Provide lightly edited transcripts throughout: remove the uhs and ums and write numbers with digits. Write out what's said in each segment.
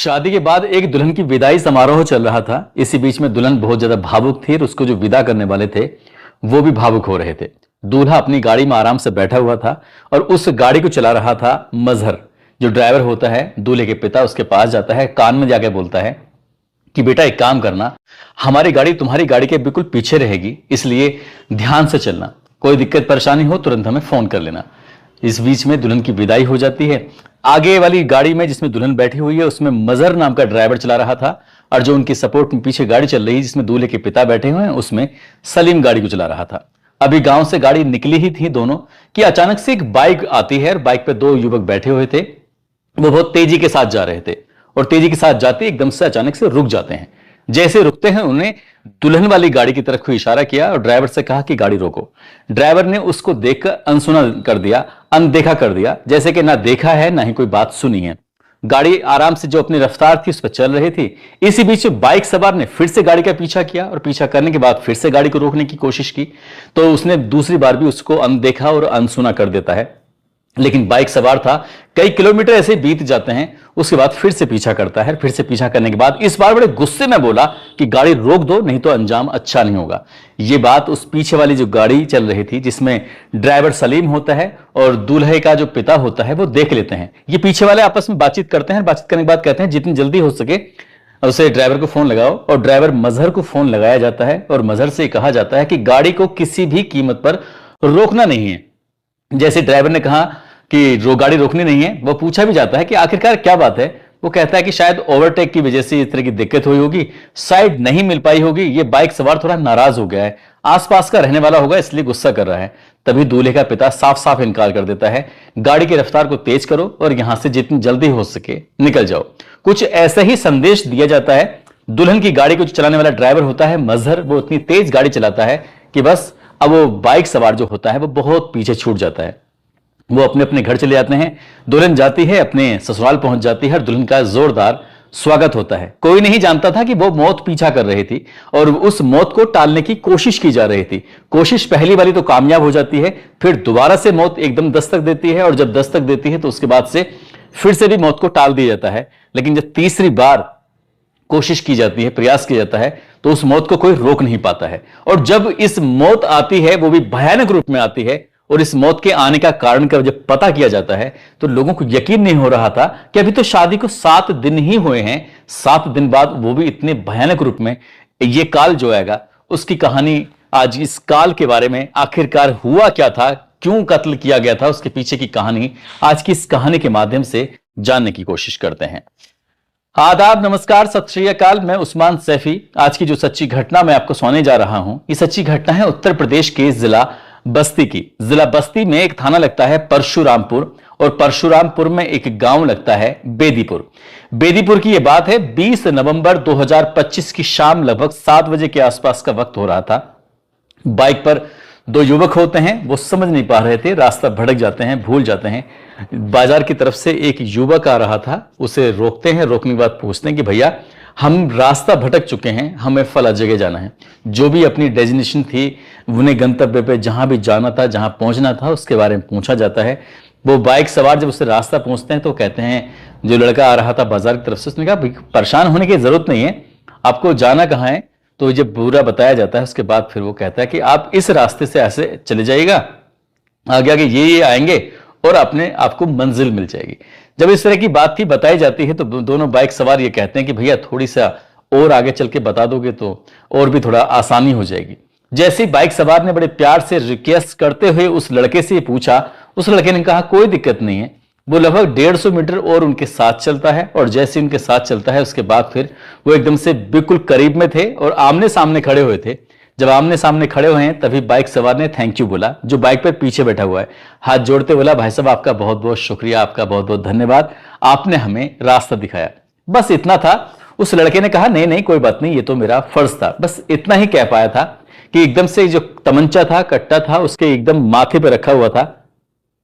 शादी के बाद एक दुल्हन की विदाई समारोह चल रहा था। इसी बीच में दुल्हन बहुत ज्यादा भावुक थी और उसको जो विदा करने वाले थे वो भी भावुक हो रहे थे। दूल्हा अपनी गाड़ी में आराम से बैठा हुआ था और उस गाड़ी को चला रहा था मजहर। जो ड्राइवर होता है दूल्हे के पिता, उसके पास जाता है, कान में जाकर बोलता है कि बेटा एक काम करना, हमारी गाड़ी तुम्हारी गाड़ी के बिल्कुल पीछे रहेगी, इसलिए ध्यान से चलना, कोई दिक्कत परेशानी हो तुरंत हमें फोन कर लेना। इस बीच में दुल्हन की विदाई हो जाती है। आगे वाली गाड़ी में जिसमें दुल्हन बैठी हुई है उसमें मजहर नाम का ड्राइवर चला रहा था और जो उनकी सपोर्ट में पीछे गाड़ी चल रही है जिसमें दूल्हे के पिता बैठे हुए हैं उसमें सलीम गाड़ी को चला रहा था। अभी गांव से गाड़ी निकली ही थी दोनों कि अचानक से एक बाइक आती है और बाइक पे दो युवक बैठे हुए थे। वो बहुत तेजी के साथ जा रहे थे और तेजी के साथ जाते एकदम से अचानक से रुक जाते हैं। जैसे रुकते हैं उन्हें दुल्हन वाली गाड़ी की तरफ इशारा किया और ड्राइवर से कहा कि गाड़ी रोको। ड्राइवर ने उसको देखकर अनसुना कर दिया, अनदेखा कर दिया, जैसे कि ना देखा है ना ही कोई बात सुनी है। गाड़ी आराम से जो अपनी रफ्तार थी उस पर चल रही थी। इसी बीच बाइक सवार ने फिर से गाड़ी का पीछा किया और पीछा करने के बाद फिर से गाड़ी को रोकने की कोशिश की तो उसने दूसरी बार भी उसको अनदेखा और अनसुना कर देता है। लेकिन बाइक सवार था, कई किलोमीटर ऐसे बीत जाते हैं, उसके बाद फिर से पीछा करता है। फिर से पीछा करने के बाद इस बार बड़े गुस्से में बोला कि गाड़ी रोक दो नहीं तो अंजाम अच्छा नहीं होगा। यह बात उस पीछे वाली जो गाड़ी चल रही थी जिसमें ड्राइवर सलीम होता है और दूल्हे का जो पिता होता है वो देख लेते हैं। ये पीछे वाले आपस में बातचीत करते हैं, बातचीत करने के बाद कहते हैं जितनी जल्दी हो सके उसे ड्राइवर को फोन लगाओ। और ड्राइवर मजहर को फोन लगाया जाता है और मजहर से कहा जाता है कि गाड़ी को किसी भी कीमत पर रोकना नहीं है। जैसे ड्राइवर ने कहा कि गाड़ी रोकनी नहीं है, वो पूछा भी जाता है कि आखिरकार क्या बात है। वो कहता है कि शायद ओवरटेक की वजह से इस तरह की दिक्कत हुई होगी, साइड नहीं मिल पाई होगी, ये बाइक सवार थोड़ा नाराज हो गया है, आसपास का रहने वाला होगा इसलिए गुस्सा कर रहा है। तभी दूल्हे का पिता साफ साफ इनकार कर देता है, गाड़ी की रफ्तार को तेज करो और यहां से जितनी जल्दी हो सके निकल जाओ। कुछ ऐसा ही संदेश दिया जाता है। दुल्हन की गाड़ी को चलाने वाला ड्राइवर होता है मजहर, वो इतनी तेज गाड़ी चलाता है कि बस अब वो बाइक सवार जो होता है वो बहुत पीछे छूट जाता है। वो अपने अपने घर चले जाते हैं। दुल्हन जाती है, अपने ससुराल पहुंच जाती है और दुल्हन का जोरदार स्वागत होता है। कोई नहीं जानता था कि वो मौत पीछा कर रही थी और उस मौत को टालने की कोशिश की जा रही थी। कोशिश पहली वाली तो कामयाब हो जाती है, फिर दोबारा से मौत एकदम दस्तक देती है और जब दस्तक देती है तो उसके बाद से फिर से भी मौत को टाल दिया जाता है। लेकिन जब तीसरी बार कोशिश की जाती है, प्रयास किया जाता है तो उस मौत को कोई रोक नहीं पाता है। और जब इस मौत आती है वो भी भयानक रूप में आती है और इस मौत के आने का कारण का जब पता किया जाता है तो लोगों को यकीन नहीं हो रहा था कि अभी तो शादी को 7 दिन ही हुए हैं, 7 दिन बाद वो भी इतने भयानक रूप में। ये काल जो आएगा उसकी कहानी, आज इस काल के बारे में आखिरकार हुआ क्या था, क्यों कत्ल किया गया था, उसके पीछे की कहानी आज की इस कहानी के माध्यम से जानने की कोशिश करते हैं। आदाब, नमस्कार, सत श्री अकाल। मैं उस्मान सैफी। आज की जो सच्ची घटना मैं आपको सुनाने जा रहा हूं, ये सच्ची घटना है उत्तर प्रदेश के जिला बस्ती की। जिला बस्ती में एक थाना लगता है परशुरामपुर और परशुरामपुर में एक गांव लगता है बेदीपुर। बेदीपुर की यह बात है 20 नवंबर 2025 की शाम लगभग 7 बजे के आसपास का वक्त हो रहा था। बाइक पर दो युवक होते हैं, वो समझ नहीं पा रहे थे, रास्ता भटक जाते हैं, भूल जाते हैं। बाजार की तरफ से एक युवक आ रहा था, उसे रोकते हैं, रोकने के बाद पूछते हैं कि भैया हम रास्ता भटक चुके हैं, हमें फला जगह जाना है। जो भी अपनी डेस्टिनेशन थी उन्हें गंतव्य पे जहां भी जाना था, जहां पहुंचना था उसके बारे में पूछा जाता है। वो बाइक सवार जब उससे रास्ता पूछते हैं तो कहते हैं, जो लड़का आ रहा था बाजार की तरफ से, उसने कहा परेशान होने की जरूरत नहीं है, आपको जाना कहाँ है। तो जब पूरा बताया जाता है उसके बाद फिर वो कहता है कि आप इस रास्ते से ऐसे चले जाइएगा, आगे आगे ये आएंगे और अपने आपको मंजिल मिल जाएगी। जब इस तरह की बात थी बताई जाती है तो दोनों बाइक सवार ये कहते हैं कि भैया थोड़ी सा और आगे चल के बता दोगे तो और भी थोड़ा आसानी हो जाएगी। जैसे ही बाइक सवार ने बड़े प्यार से रिक्वेस्ट करते हुए उस लड़के से पूछा, उस लड़के ने कहा कोई दिक्कत नहीं है। वो लगभग 150 मीटर और उनके साथ चलता है और जैसे उनके साथ चलता है उसके बाद फिर वो एकदम से बिल्कुल करीब में थे और आमने सामने खड़े हुए थे। जब आमने सामने खड़े हुए हैं तभी बाइक सवार ने थैंक यू बोला। जो बाइक पर पीछे बैठा हुआ है हाथ जोड़ते बोला, भाई साहब आपका बहुत बहुत शुक्रिया, आपका बहुत बहुत धन्यवाद, आपने हमें रास्ता दिखाया। बस इतना था। उस लड़के ने कहा नहीं नहीं कोई बात नहीं, ये तो मेरा फर्ज था। बस इतना ही कह पाया था कि एकदम से जो तमंचा था, कट्टा था, उसके एकदम माथे पर रखा हुआ था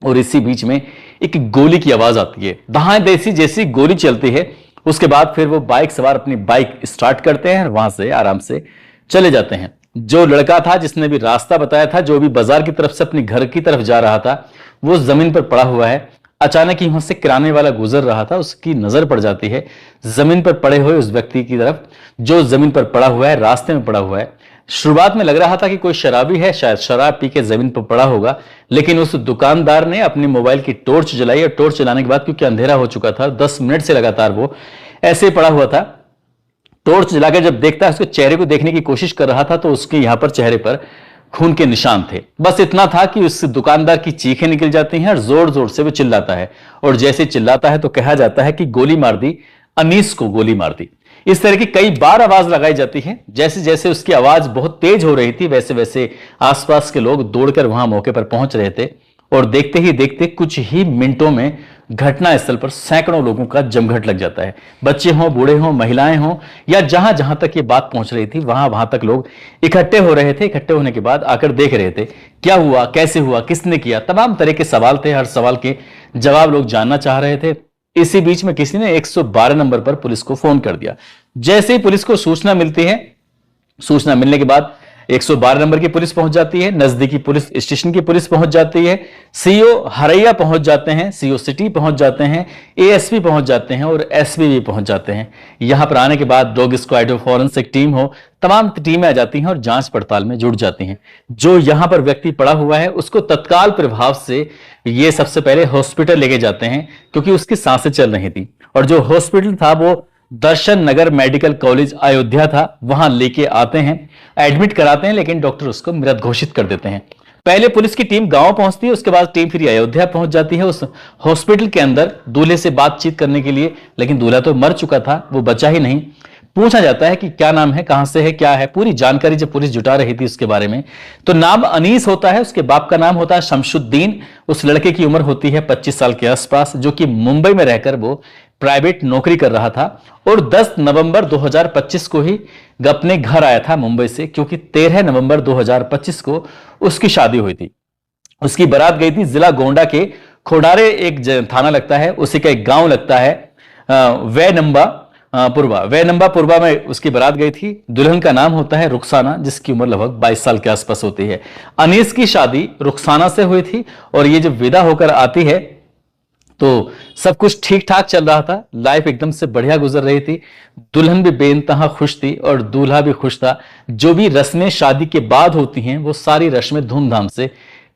और इसी बीच में एक गोली की आवाज आती है। दहाड़ देसी जैसी गोली चलती है। उसके बाद फिर वो बाइक सवार अपनी बाइक स्टार्ट करते हैं और वहां से आराम से चले जाते हैं। जो लड़का था जिसने भी रास्ता बताया था, जो भी बाजार की तरफ से अपने घर की तरफ जा रहा था, वो जमीन पर पड़ा हुआ है। अचानक ही वहां से किराने वाला गुजर रहा था, उसकी नजर पड़ जाती है जमीन पर पड़े हुए उस व्यक्ति की तरफ जो जमीन पर पड़ा हुआ है, रास्ते में पड़ा हुआ है। शुरुआत में लग रहा था कि कोई शराबी है, शायद शराब पी के जमीन पर पड़ा होगा, लेकिन उस दुकानदार ने अपनी मोबाइल की टॉर्च जलाई और टॉर्च जलाने के बाद, क्योंकि अंधेरा हो चुका था, 10 मिनट से लगातार वो ऐसे पड़ा हुआ था, टॉर्च जलाकर जब देखता है, उसके चेहरे को देखने की कोशिश कर रहा था तो उसके यहां पर चेहरे पर खून के निशान थे। बस इतना था कि उस दुकानदार की चीखें निकल जाती हैं और जोर जोर से वो चिल्लाता है, और जैसे चिल्लाता है तो कहा जाता है कि गोली मार दी, अनीस को गोली मार दी। इस तरह की कई बार आवाज लगाई जाती है। जैसे जैसे उसकी आवाज बहुत तेज हो रही थी, वैसे वैसे आसपास के लोग दौड़कर वहां मौके पर पहुंच रहे थे, और देखते ही देखते कुछ ही मिनटों में घटनास्थल पर सैकड़ों लोगों का जमघट लग जाता है। बच्चे हों, बूढ़े हों, महिलाएं हों, या जहां जहां तक ये बात पहुंच रही थी वहां वहां तक लोग इकट्ठे हो रहे थे। इकट्ठे होने के बाद आकर देख रहे थे क्या हुआ, कैसे हुआ, किसने किया, तमाम तरह के सवाल थे। हर सवाल के जवाब लोग जानना चाह रहे थे। इसी बीच में किसी ने 112 नंबर पर पुलिस को फोन कर दिया। जैसे ही पुलिस को सूचना मिलती है, सूचना मिलने के बाद 112 नंबर की पुलिस पहुंच जाती है, नजदीकी पुलिस स्टेशन की पुलिस पहुंच जाती है, सीओ हरैया पहुंच जाते हैं, सीओ सिटी पहुंच जाते हैं, एएसपी पहुंच जाते हैं और एसपी भी पहुंच जाते हैं। यहां पर आने के बाद डॉग स्क्वाड हो, फॉरेंसिक टीम हो, तमाम टीमें आ जाती हैं और जांच पड़ताल में जुड़ जाती हैं। जो यहां पर व्यक्ति पड़ा हुआ है उसको तत्काल प्रभाव से ये सबसे पहले हॉस्पिटल लेके जाते हैं, क्योंकि उसकी सांसें चल रही थी, और जो हॉस्पिटल था वो दर्शन नगर मेडिकल कॉलेज अयोध्या था। वहां लेके आते हैं, एडमिट कराते हैं, लेकिन डॉक्टर उसको मृत घोषित कर देते हैं। पहले पुलिस की टीम गांव पहुंचती है, उसके बाद टीम फिर अयोध्या पहुंच जाती है उस हॉस्पिटल के अंदर दूल्हे से बातचीत करने के लिए, लेकिन दूल्हा तो मर चुका था, वो बचा ही नहीं। पूछा जाता है कि क्या नाम है, कहां से है, क्या है, पूरी जानकारी जब पुलिस जुटा रही थी उसके बारे में, तो नाम अनीस होता है, उसके बाप का नाम होता है शमशुद्दीन। उस लड़के की उम्र होती है 25 साल के आसपास, जो कि मुंबई में रहकर वो प्राइवेट नौकरी कर रहा था, और 10 नवंबर 2025 को ही अपने घर आया था मुंबई से, क्योंकि 13 नवंबर 2025 को उसकी शादी हुई थी। उसकी बारात गई थी जिला गोंडा के खोडारे, एक थाना लगता है, उसी का एक गांव लगता है वैनंबा पुरवा में उसकी बारात गई थी। दुल्हन का नाम होता है रुखसाना, जिसकी उम्र लगभग 22 साल के आसपास होती है। अनीस की शादी रुखसाना से हुई थी, और ये जब विदा होकर आती है तो सब कुछ ठीक ठाक चल रहा था, लाइफ एकदम से बढ़िया गुजर रही थी। दुल्हन भी बेइंतहा खुश थी और दूल्हा भी खुश था। जो भी रस्में शादी के बाद होती हैं वो सारी रस्में धूमधाम से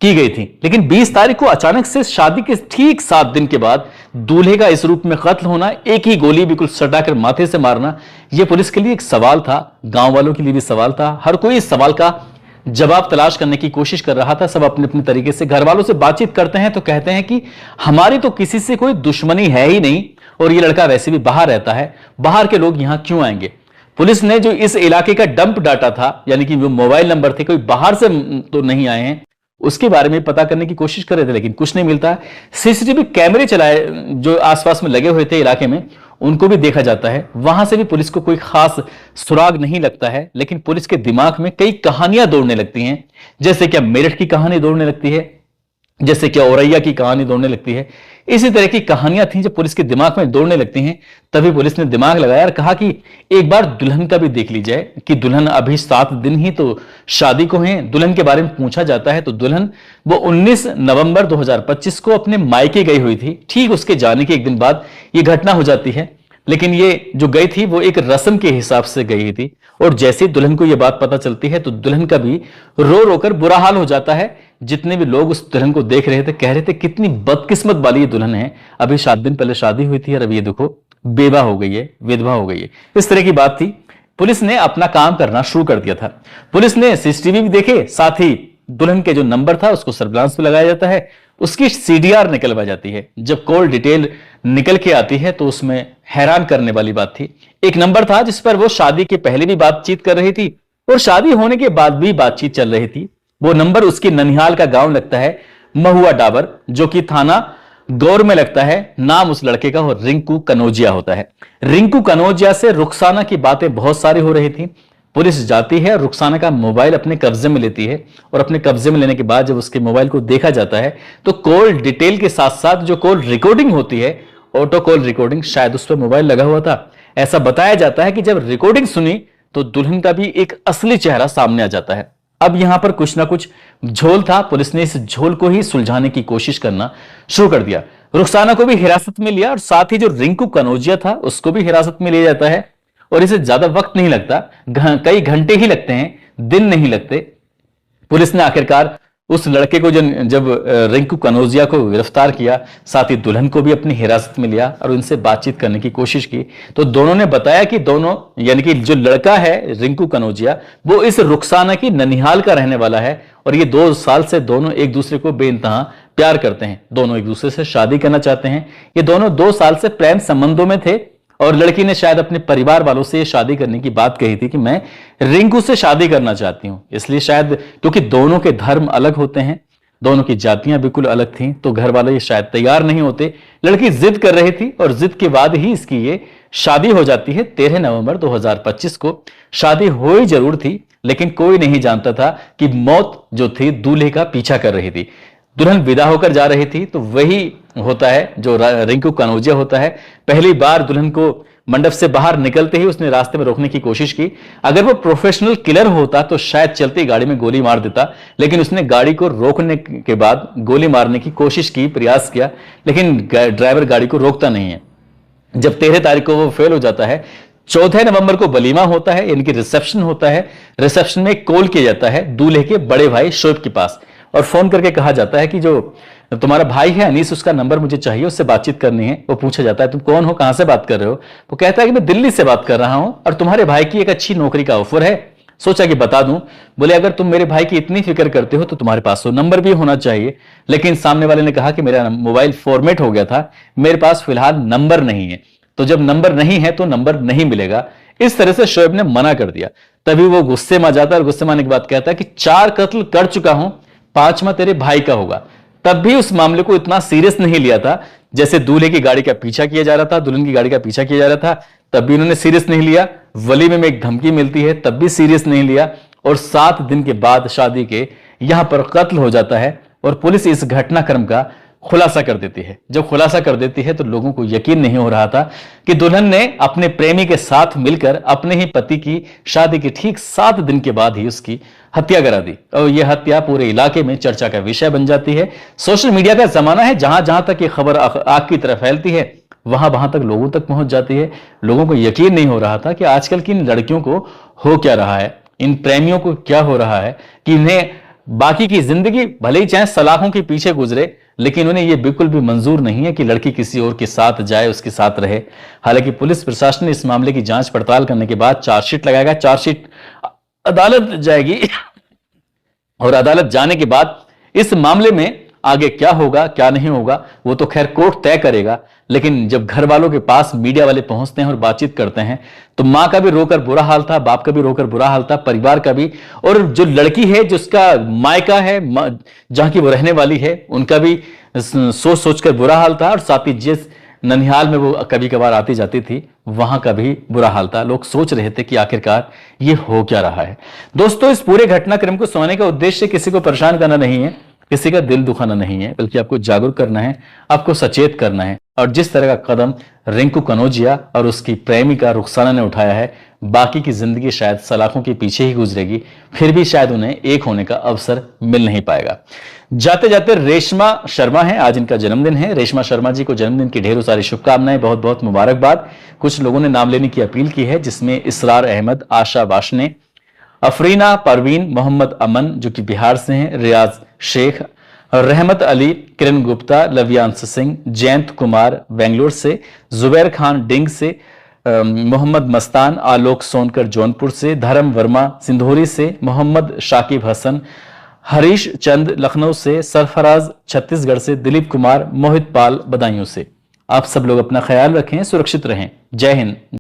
की गई थी। लेकिन 20 तारीख को अचानक से शादी के ठीक 7 दिन के बाद दूल्हे का इस रूप में कत्ल होना, एक ही गोली बिल्कुल सटाकर माथे से मारना, यह पुलिस के लिए एक सवाल था, गांव वालों के लिए भी सवाल था। हर कोई इस सवाल का जवाब तलाश करने की कोशिश कर रहा था। सब अपने अपने तरीके से घर वालों से बातचीत करते हैं तो कहते हैं कि हमारी तो किसी से कोई दुश्मनी है ही नहीं, और ये लड़का वैसे भी बाहर रहता है, बाहर के लोग यहां क्यों आएंगे। पुलिस ने जो इस इलाके का डंप डाटा था, यानी कि वो मोबाइल नंबर थे, कोई बाहर से तो नहीं आए हैं, उसके बारे में पता करने की कोशिश कर रहे थे, लेकिन कुछ नहीं मिलता। सीसीटीवी कैमरे चलाए जो आसपास में लगे हुए थे इलाके में, उनको भी देखा जाता है, वहां से भी पुलिस को कोई खास सुराग नहीं लगता है। लेकिन पुलिस के दिमाग में कई कहानियां दौड़ने लगती हैं, जैसे क्या मेरठ की कहानी दौड़ने लगती है, जैसे क्या औरैया की कहानी दौड़ने लगती है। इसी तरह की कहानियां थी जो पुलिस के दिमाग में दौड़ने लगती हैं। तभी पुलिस ने दिमाग लगाया और कहा कि एक बार दुल्हन का भी देख ली जाए, कि दुल्हन अभी 7 दिन ही तो शादी को है। दुल्हन के बारे में पूछा जाता है तो दुल्हन वो 19 नवंबर 2025 को अपने मायके गई हुई थी। ठीक उसके जाने के एक दिन बाद ये घटना हो जाती है, लेकिन ये जो गई थी वो एक रस्म के हिसाब से गई थी, और जैसे दुल्हन को ये बात पता चलती है तो दुल्हन का भी रो रोकर बुरा हाल हो जाता है। जितने भी लोग उस दुल्हन को देख रहे थे कह रहे थे कितनी बदकिस्मत वाली ये दुल्हन है, अभी 7 दिन पहले शादी हुई थी और अभी ये देखो बेवा हो गई है, विधवा हो गई है। इस तरह की बात थी। पुलिस ने अपना काम करना शुरू कर दिया था। पुलिस ने सीसीटीवी भी देखे, साथ ही दुल्हन के जो नंबर था उसको सर्विलांस पे लगाया जाता है, उसकी सीडीआर निकलवा जाती है। जब कॉल डिटेल निकल के आती है तो उसमें हैरान करने वाली बात थी। एक नंबर था जिस पर वो शादी के पहले भी बातचीत कर रही थी और शादी होने के बाद भी बातचीत चल रही थी। वो नंबर उसकी ननिहाल का गांव लगता है महुआ डाबर, जो कि थाना गौर में लगता है। नाम उस लड़के का रिंकू कनौजिया होता है। रिंकू कनौजिया से रुखसाना की बातें बहुत सारी हो रही थी। पुलिस जाती है, रुखसाना का मोबाइल अपने कब्जे में लेती है, और अपने कब्जे में लेने के बाद जब उसके मोबाइल को देखा जाता है तो कॉल डिटेल के साथ साथ जो कॉल रिकॉर्डिंग होती है, ऑटो कॉल रिकॉर्डिंग, शायद उस पर मोबाइल लगा हुआ था। ऐसा बताया जाता है कि जब रिकॉर्डिंग सुनी तो दुल्हन का भी एक असली चेहरा सामने आ जाता है। अब यहां पर कुछ ना कुछ झोल था। पुलिस ने इस झोल को ही सुलझाने की कोशिश करना शुरू कर दिया। रुखसाना को भी हिरासत में लिया और साथ ही जो रिंकू कनौजिया था उसको भी हिरासत में लिया जाता है। और इसे ज्यादा वक्त नहीं लगता, कई घंटे ही लगते हैं, दिन नहीं लगते। पुलिस ने आखिरकार उस लड़के को जब रिंकू कनौजिया को गिरफ्तार किया, साथ ही दुल्हन को भी अपनी हिरासत में लिया और उनसे बातचीत करने की कोशिश की, तो दोनों ने बताया कि दोनों, यानी कि जो लड़का है रिंकू कनौजिया, वो इस रुखसाना की ननिहाल का रहने वाला है और ये 2 साल से दोनों एक दूसरे को बेइंतहा प्यार करते हैं। दोनों एक दूसरे से शादी करना चाहते हैं। ये दोनों 2 साल से प्रेम संबंधों में थे और लड़की ने शायद अपने परिवार वालों से शादी करने की बात कही थी कि मैं रिंकू से शादी करना चाहती हूं। इसलिए शायद, क्योंकि दोनों के धर्म अलग होते हैं, दोनों की जातियां बिल्कुल अलग थीं, तो घर वाले शायद तैयार नहीं होते। लड़की जिद कर रही थी और जिद के बाद ही इसकी ये शादी हो जाती है। 13 नवंबर 2025 को शादी हो ही जरूर थी, लेकिन कोई नहीं जानता था कि मौत जो थी दूल्हे का पीछा कर रही थी। दुल्हन विदा होकर जा रही थी तो वही होता है जो रिंकू कनौजिया होता है। पहली बार दुल्हन को मंडप से बाहर निकलते ही उसने रास्ते में रोकने की कोशिश की। अगर वो प्रोफेशनल किलर होता तो शायद चलती गाड़ी में गोली मार देता, लेकिन उसने गाड़ी को रोकने के बाद गोली मारने की कोशिश की, प्रयास किया, लेकिन ड्राइवर गाड़ी को रोकता नहीं है। जब 13 तारीख को वो फेल हो जाता है, 14 नवंबर को वलीमा होता है, यानी कि रिसेप्शन होता है। रिसेप्शन में कॉल किया जाता है दूल्हे के बड़े भाई शोएब के पास और फोन करके कहा जाता है कि जो तुम्हारा भाई है अनीस, उसका नंबर मुझे चाहिए, उससे बातचीत करनी है। वो पूछा जाता है तुम कौन हो, कहां से बात कर रहे हो? वो कहता है कि मैं दिल्ली से बात कर रहा हूं और तुम्हारे भाई की एक अच्छी नौकरी का ऑफर है, सोचा कि बता दूं। बोले अगर तुम मेरे भाई की इतनी फिक्र करते हो तो तुम्हारे पास तो नंबर भी होना चाहिए। लेकिन सामने वाले ने कहा कि मेरा मोबाइल फॉर्मेट हो गया था, मेरे पास फिलहाल नंबर नहीं है। तो जब नंबर नहीं है तो नंबर नहीं मिलेगा। इस तरह से शोएब ने मना कर दिया। तभी वो गुस्से में आ जाता है और गुस्से में आने के बाद कहता है कि 4 कत्ल कर चुका हूं, 5वां तेरे भाई का होगा। तब भी उस मामले को इतना सीरियस नहीं लिया था। जैसे दूल्हे की गाड़ी का पीछा किया जा रहा था, दुल्हन की गाड़ी का पीछा किया जा रहा था, तब भी उन्होंने सीरियस नहीं लिया। वलीमे में एक धमकी मिलती है, तब भी सीरियस नहीं लिया। और 7 दिन के बाद शादी के यहां पर कत्ल हो जाता है और पुलिस इस घटनाक्रम का खुलासा कर देती है। जब खुलासा कर देती है तो लोगों को यकीन नहीं हो रहा था कि दुल्हन ने अपने प्रेमी के साथ मिलकर अपने ही पति की शादी के ठीक 7 दिन के बाद ही उसकी हत्या करा दी। और यह हत्या पूरे इलाके में चर्चा का विषय बन जाती है। सोशल मीडिया का जमाना है, जहां जहां तक ये खबर आग की तरह फैलती है वहां वहां तक लोगों तक पहुंच जाती है। लोगों को यकीन नहीं हो रहा था कि आजकल की इन लड़कियों को हो क्या रहा है, इन प्रेमियों को क्या हो रहा है कि इन्हें बाकी की जिंदगी भले ही चाहे सलाखों के पीछे गुजरे, लेकिन उन्हें यह बिल्कुल भी मंजूर नहीं है कि लड़की किसी और के साथ जाए, उसके साथ रहे। हालांकि पुलिस प्रशासन ने इस मामले की जांच पड़ताल करने के बाद चार्जशीट लगाएगा। चार्जशीट अदालत जाएगी और अदालत जाने के बाद इस मामले में आगे क्या होगा क्या नहीं होगा वो तो खैर कोर्ट तय करेगा। लेकिन जब घर वालों के पास मीडिया वाले पहुंचते हैं और बातचीत करते हैं तो मां का भी रोकर बुरा हाल था, बाप का भी रोकर बुरा हाल था, परिवार का भी। और जो लड़की है जिसका मायका है, जहां की वो रहने वाली है, उनका भी सोच सोचकर बुरा हाल था। और साथ ही जिस ननिहाल में वो कभी कभार आती जाती थी वहां का भी बुरा हाल था। लोग सोच रहे थे कि आखिरकार ये हो क्या रहा है। दोस्तों, इस पूरे घटनाक्रम को सुनाने का उद्देश्य किसी को परेशान करना नहीं है, किसी का दिल दुखाना नहीं है, बल्कि आपको जागरूक करना है, आपको सचेत करना है। और जिस तरह का कदम रिंकू कनौजिया और उसकी प्रेमिका रुखसाना ने उठाया है, बाकी की जिंदगी शायद सलाखों के पीछे ही गुजरेगी, फिर भी शायद उन्हें एक होने का अवसर मिल नहीं पाएगा। जाते जाते रेशमा शर्मा है, आज इनका जन्मदिन है। रेशमा शर्मा जी को जन्मदिन की ढेरों सारी शुभकामनाएं, बहुत बहुत मुबारकबाद। कुछ लोगों ने नाम लेने की अपील की है, जिसमें इसरार अहमद, आशा वाशने, अफरीना परवीन, मोहम्मद अमन जो कि बिहार से हैं, रियाज शेख, रहमत अली, किरण गुप्ता, लव्यांश सिंह, जयंत कुमार बेंगलोर से, जुबैर खान डिंग से, मोहम्मद मस्तान, आलोक सोनकर जौनपुर से, धर्म वर्मा सिंधोरी से, मोहम्मद शाकिब हसन, हरीश चंद लखनऊ से, सरफराज छत्तीसगढ़ से, दिलीप कुमार, मोहित पाल बदायूं से। आप सब लोग अपना ख्याल रखें, सुरक्षित रहें। जय हिंद।